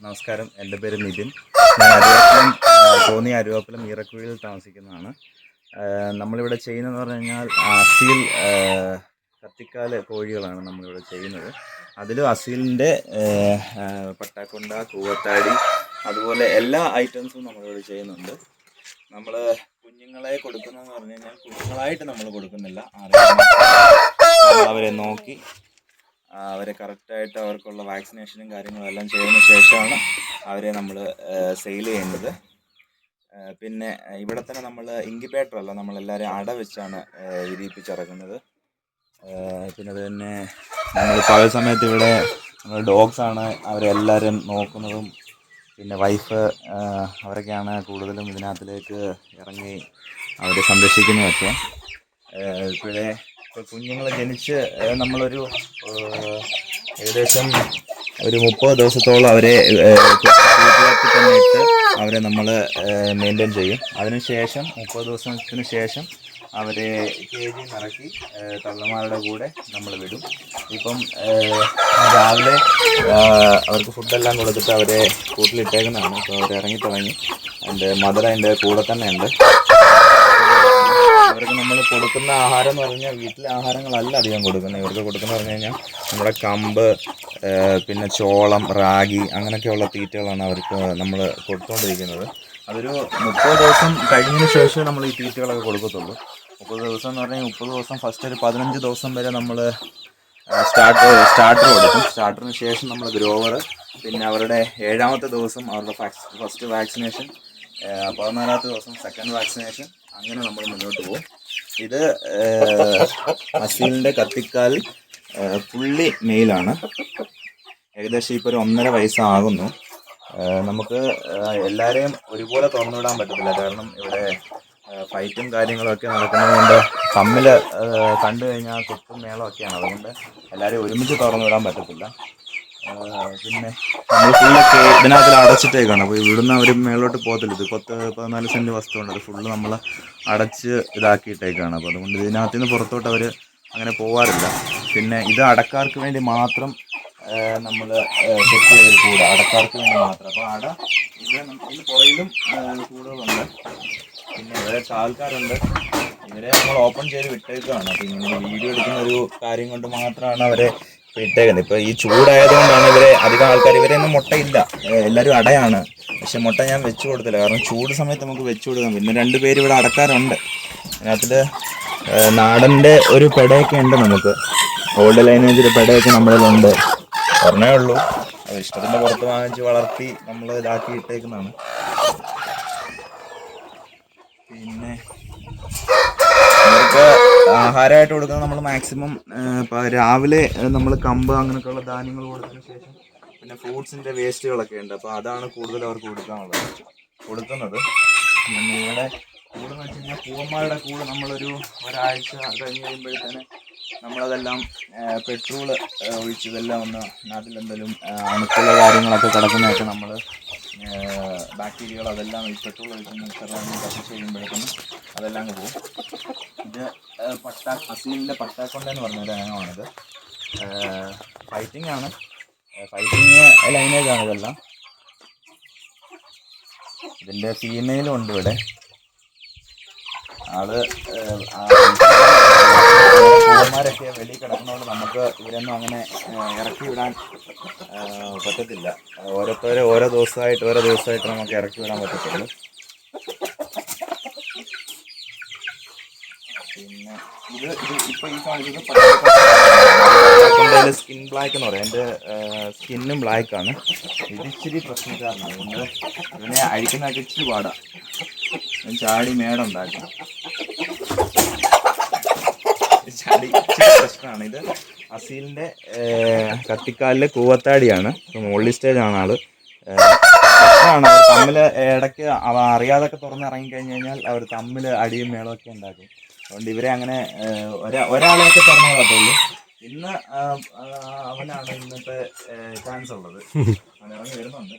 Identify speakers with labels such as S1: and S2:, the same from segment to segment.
S1: നമസ്കാരം, എൻ്റെ പേര് നിതിൻ. ഞാൻ അരുവാപ്പുലം കോന്നി അരുവാപ്പുലം ഈറക്കുഴിയിൽ താമസിക്കുന്നതാണ്. നമ്മളിവിടെ ചെയ്യുന്നതെന്ന് പറഞ്ഞു കഴിഞ്ഞാൽ അസീൽ കത്തിക്കാല് കോഴികളാണ് നമ്മളിവിടെ ചെയ്യുന്നത്. അതിലും അസീലിൻ്റെ പട്ടാക്കൊണ്ട, കൂവത്താടി, അതുപോലെ എല്ലാ ഐറ്റംസും നമ്മളിവിടെ ചെയ്യുന്നുണ്ട്. നമ്മൾ കുഞ്ഞുങ്ങളെ കൊടുക്കുന്നതെന്ന് പറഞ്ഞു കഴിഞ്ഞാൽ കുഞ്ഞുങ്ങളായിട്ട് നമ്മൾ കൊടുക്കുന്നില്ല. അവരെ നോക്കി അവരെ കറക്റ്റായിട്ട് അവർക്കുള്ള വാക്സിനേഷനും കാര്യങ്ങളും എല്ലാം ചെയ്തതിന് ശേഷമാണ് അവരെ നമ്മൾ സെയിൽ ചെയ്യുന്നത്. പിന്നെ ഇവിടെ തന്നെ നമ്മൾ ഇൻക്യുബേറ്റർ അല്ല, നമ്മളെല്ലാവരും അട വെച്ചാണ് വിരിയിപ്പിച്ചിറക്കുന്നത്. പിന്നെ അത് തന്നെ നമ്മൾ പകൽ സമയത്ത് ഇവിടെ നമ്മൾ ഡോഗ്സാണ് അവരെല്ലാവരും നോക്കുന്നതും. പിന്നെ വൈഫ് അവരൊക്കെയാണ് കൂടുതലും ഇതിനകത്തിലേക്ക് ഇറങ്ങി അവരെ സംരക്ഷിക്കുന്നതൊക്കെ. ഇവിടെ ഇപ്പോൾ കുഞ്ഞുങ്ങൾ ജനിച്ച് നമ്മളൊരു ഏകദേശം ഒരു 30 ദിവസത്തോളം അവരെ വീട്ടിലേക്ക് തന്നെ ഇട്ട് അവരെ നമ്മൾ മെയിൻറ്റെയിൻ ചെയ്യും. അതിനുശേഷം 30 ദിവസത്തിന് ശേഷം അവരെ കേജി നിറക്കി തള്ളമാരുടെ കൂടെ നമ്മൾ വിടും. ഇപ്പം രാവിലെ അവർക്ക് ഫുഡെല്ലാം കൊടുത്തിട്ട് അവരെ കൂട്ടിലിട്ടേക്കുന്നതാണ്. ഇപ്പോൾ അവർ ഇറങ്ങി തുടങ്ങി. എൻ്റെ മദർ അതിൻ്റെ കൂടെ തന്നെ ഉണ്ട്. അവർക്ക് നമ്മൾ കൊടുക്കുന്ന ആഹാരം എന്ന് പറഞ്ഞാൽ വീട്ടിലെ ആഹാരങ്ങളല്ല അധികം കൊടുക്കുന്നത്. ഇവർക്ക് കൊടുക്കുന്നത് പറഞ്ഞു കഴിഞ്ഞാൽ നമ്മുടെ കമ്പ്, പിന്നെ ചോളം, റാഗി, അങ്ങനെയൊക്കെയുള്ള തീറ്റകളാണ് അവർക്ക് നമ്മൾ കൊടുത്തുകൊണ്ടിരിക്കുന്നത്. അതൊരു 30 ദിവസം കഴിഞ്ഞതിന് ശേഷം നമ്മൾ ഈ തീറ്റകളൊക്കെ കൊടുക്കത്തുള്ളൂ. 30 ദിവസം എന്ന് പറഞ്ഞാൽ 30 ദിവസം ഫസ്റ്റ് ഒരു 15 ദിവസം വരെ നമ്മൾ സ്റ്റാർട്ടർ കൊടുക്കും. സ്റ്റാർട്ടറിന് ശേഷം നമ്മൾ ഗ്രോവർ, പിന്നെ അവരുടെ 7ാമത്തെ ദിവസം അവരുടെ ഫസ്റ്റ് വാക്സിനേഷൻ, 14ാമത്തെ ദിവസം സെക്കൻഡ് വാക്സിനേഷൻ, അങ്ങനെ നമ്മൾ മുന്നോട്ട് പോകും. ഇത് അസീലിൻ്റെ കത്തിക്കാൽ പുള്ളി മെയിലാണ്. ഏകദേശം ഇപ്പോൾ ഒരു 1.5 വയസ്സാകുന്നു. നമുക്ക് എല്ലാവരെയും ഒരുപോലെ തുറന്നു വിടാൻ പറ്റത്തില്ല. കാരണം ഇവിടെ ഫൈറ്റും കാര്യങ്ങളൊക്കെ നടക്കുന്നതുകൊണ്ട് തമ്മിൽ കണ്ടു കഴിഞ്ഞാൽ കുത്തും മേളമൊക്കെയാണ്. അതുകൊണ്ട് എല്ലാവരെയും ഒരുമിച്ച് തുറന്നു വിടാൻ പറ്റത്തില്ല. പിന്നെ നമ്മൾ ഫുള്ളൊക്കെ ഇതിനകത്തിൽ അടച്ചിട്ടേക്കാണ്. അപ്പോൾ ഇവിടുന്ന് അവർ മേളോട്ട് പോകത്തില്ല. ഇത് 14 സെൻറ്റ് വസ്തുണ്ട്. അത് ഫുള്ള് നമ്മൾ അടച്ച് ഇതാക്കിയിട്ടേക്കാണ്. അപ്പോൾ അതുകൊണ്ട് ഇതിനകത്ത് നിന്ന് പുറത്തോട്ട് അവർ അങ്ങനെ പോകാറില്ല. പിന്നെ ഇത് അടക്കാർക്ക് വേണ്ടി മാത്രം നമ്മൾ സെറ്റ് ചെയ്തൊരു കൂട്, അടക്കാർക്ക് വേണ്ടി മാത്രം. അപ്പോൾ അട ഇതിന് പുറയിലും കൂടുകളുണ്ട്. പിന്നെ ഇവിടെ ആൾക്കാരുണ്ട്. ഇവരെ നമ്മൾ ഓപ്പൺ ചെയ്ത് വിട്ടേക്കുകയാണ്. അപ്പോൾ ഇങ്ങനെ വീഡിയോ എടുക്കുന്ന ഒരു കാര്യം കൊണ്ട് മാത്രമാണ് അവരെ ഇട്ടേക്കുന്നത്. ഇപ്പോൾ ഈ ചൂടായതുകൊണ്ടാണ് അധികം ആൾക്കാർ ഇവരെയൊന്നും മുട്ടയില്ല, എല്ലാവരും അടയാണ്. പക്ഷെ മുട്ട ഞാൻ വെച്ച് കൊടുത്തില്ല, കാരണം ചൂട് സമയത്ത് നമുക്ക് വെച്ച് കൊടുക്കാം. പിന്നെ 2 പേര് ഇവിടെ അടക്കാറുണ്ട്. അതിനകത്തിൽ നാടൻ്റെ ഒരു പെടയൊക്കെ ഉണ്ട്. നമുക്ക് ഓൾഡ് ലൈനേജിൽ പെടയൊക്കെ നമ്മളിലുണ്ട്. പറഞ്ഞേ ഉള്ളൂ, അത് ഇഷ്ടത്തിൻ്റെ പുറത്ത് വാങ്ങിച്ച് വളർത്തി നമ്മൾ ഇതാക്കി ഇട്ടേക്കുന്നതാണ്. പിന്നെ ഇവർക്ക് ആഹാരമായിട്ട് കൊടുക്കുന്നത് നമ്മൾ മാക്സിമം ഇപ്പോൾ രാവിലെ നമ്മൾ കമ്പ് അങ്ങനെയൊക്കെയുള്ള ധാന്യങ്ങൾ കൊടുത്തതിന് ശേഷം പിന്നെ ഫ്രൂട്ട്സിൻ്റെ വേസ്റ്റുകളൊക്കെ ഉണ്ട്. അപ്പോൾ അതാണ് കൂടുതൽ അവർക്ക് കൊടുക്കുന്നത്. പിന്നെ ഇവിടെ കൂടെന്ന് വെച്ച് കഴിഞ്ഞാൽ പൂവന്മാരുടെ കൂട് നമ്മളൊരു ഒരാഴ്ച കഴിഞ്ഞ് കഴിയുമ്പോഴത്തേന് നമ്മളതെല്ലാം പെട്രോൾ ഒഴിച്ച് ഇതെല്ലാം ഒന്ന് നാട്ടിലെന്തെങ്കിലും അണുക്കളുടെ കാര്യങ്ങളൊക്കെ കിടക്കുന്നതൊക്കെ നമ്മൾ ബാക്ടീരിയകൾ അതെല്ലാം ഈ പെട്രോൾ ഒഴിക്കുന്ന ചെറുതായി കത്തിച്ച് കഴിയുമ്പോഴത്തേനും അതെല്ലാം അങ്ങ് പോകും. ഇത് അസീലിൻ്റെ പട്ടാക്കൊണ്ടെന്ന് പറഞ്ഞൊരു ഇനമാണിത്. ഫൈറ്റിംഗ് ആണ്, ഫൈറ്റിംഗ് ലൈനേജാണ് ഇതെല്ലാം. ഇതിൻ്റെ ഫീമെയിലും ഉണ്ട് ഇവിടെ. പൂവന്മാരൊക്കെ വെളിയിൽ കിടക്കുന്നതുകൊണ്ട് നമുക്ക് ഇവരൊന്നും അങ്ങനെ ഇറക്കി വിടാൻ പറ്റത്തില്ല. ഓരോരുത്തരെ ഓരോ ദിവസമായിട്ട് നമുക്ക് ഇറക്കി വിടാൻ പറ്റത്തുള്ളൂ. പിന്നെ ഇത് ഇപ്പോൾ ഈ കാണിച്ചത് പട്ടാക്കൊണ്ടയിൽ സ്കിൻ ബ്ലാക്ക് എന്ന് പറയും. എൻ്റെ സ്കിന്നും ബ്ലാക്കാണ്. ഇത് ഇച്ചിരി പ്രശ്നക്കാരനാണ്. അതുകൊണ്ട് ഇതിനെ അഴിക്കുന്നതൊക്കെ ഇച്ചിരി പാടാണ്. ചാടി മേടുണ്ടാക്കും. ചാടി ഇച്ചിരി പ്രശ്നമാണ്. ഇത് അസീലിൻ്റെ കത്തിക്കാലിലെ കൂവത്താടിയാണ്. മുകളിൽ സ്റ്റേജാണ് ആള്. പ്രശ്നമാണ്. അവർ തമ്മിൽ ഇടയ്ക്ക് അറിയാതൊക്കെ തുറന്നിറങ്ങി കഴിഞ്ഞ് കഴിഞ്ഞാൽ അവർ തമ്മിൽ അടിയും മേളമൊക്കെ ഉണ്ടാക്കും. അതുകൊണ്ട് ഇവരെ അങ്ങനെ ഒരാളെയൊക്കെ തുറന്നു വിടത്തുള്ളൂ. ഇന്ന് അവനാണ് ഇന്നത്തെ ചാൻസ് ഉള്ളത്. അവൻ ഇറങ്ങി വരുന്നുണ്ട്.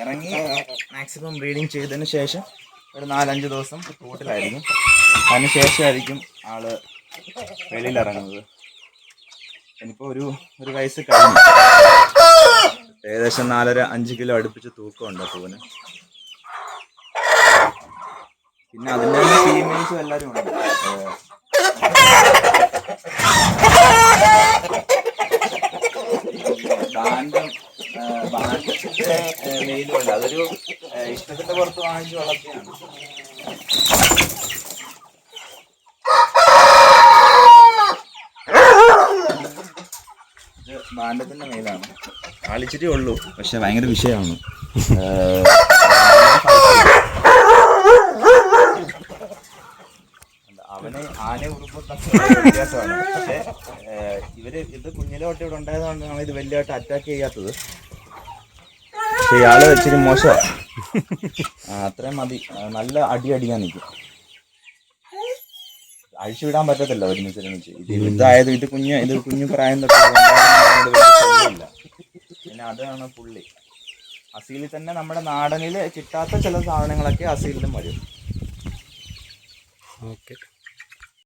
S1: ഇറങ്ങി മാക്സിമം ബ്രീഡിങ് ചെയ്തതിന് ശേഷം ഒരു 4-5 ദിവസം കൂട്ടിലായിരിക്കും. അതിന് ശേഷമായിരിക്കും ആള് വെളിയിലിറങ്ങുന്നത്. ഇനിയിപ്പോൾ ഒരു വയസ്സ് കഴിഞ്ഞു. ഏകദേശം 4.5 കിലോ അടുപ്പിച്ച് തൂക്കമുണ്ട് പൂവിന്. പിന്നെ അതിൻ്റെ തന്നെ ഫീമെയിൽസും എല്ലാവരും ഉണ്ട്. മെയിലുണ്ട്. അതൊരു ഇഷ്ടത്തിന്റെ പുറത്ത് വാങ്ങിച്ച് വളർത്തിയാണ്. ഇത് ബാൻഡത്തിന്റെ മെയിലാണ്. ആളിച്ചിട്ടേ ഉള്ളൂ, പക്ഷെ ഭയങ്കര വിഷയമാണ്. അവന് ആനയെ ഉറുമ്പും വ്യത്യാസമാണ്. പക്ഷെ ഇത് കുഞ്ഞിലെ തൊട്ട് ഇവിടെ ഉണ്ടായതുകൊണ്ടാണ് ഇത് വലിയതായിട്ട് അറ്റാക്ക് ചെയ്യാത്തത്. പക്ഷെ ഇയാള് ഇച്ചിരി മോശമാണ്. അത്രയും മതി. നല്ല അടിക്കാൻ നിൽക്കും. അഴിച്ചുവിടാൻ പറ്റത്തില്ല ഒരുമിച്ച്. ഇതായത് ഇത് കുഞ്ഞു പ്രായം തൊട്ട് ഇല്ല. പിന്നെ അതാണ് പുള്ളി. അസീലിൽ തന്നെ നമ്മുടെ നാടനിൽ കിട്ടാത്ത ചില സാധനങ്ങളൊക്കെ അസീലിലും വരും.
S2: ഓക്കെ.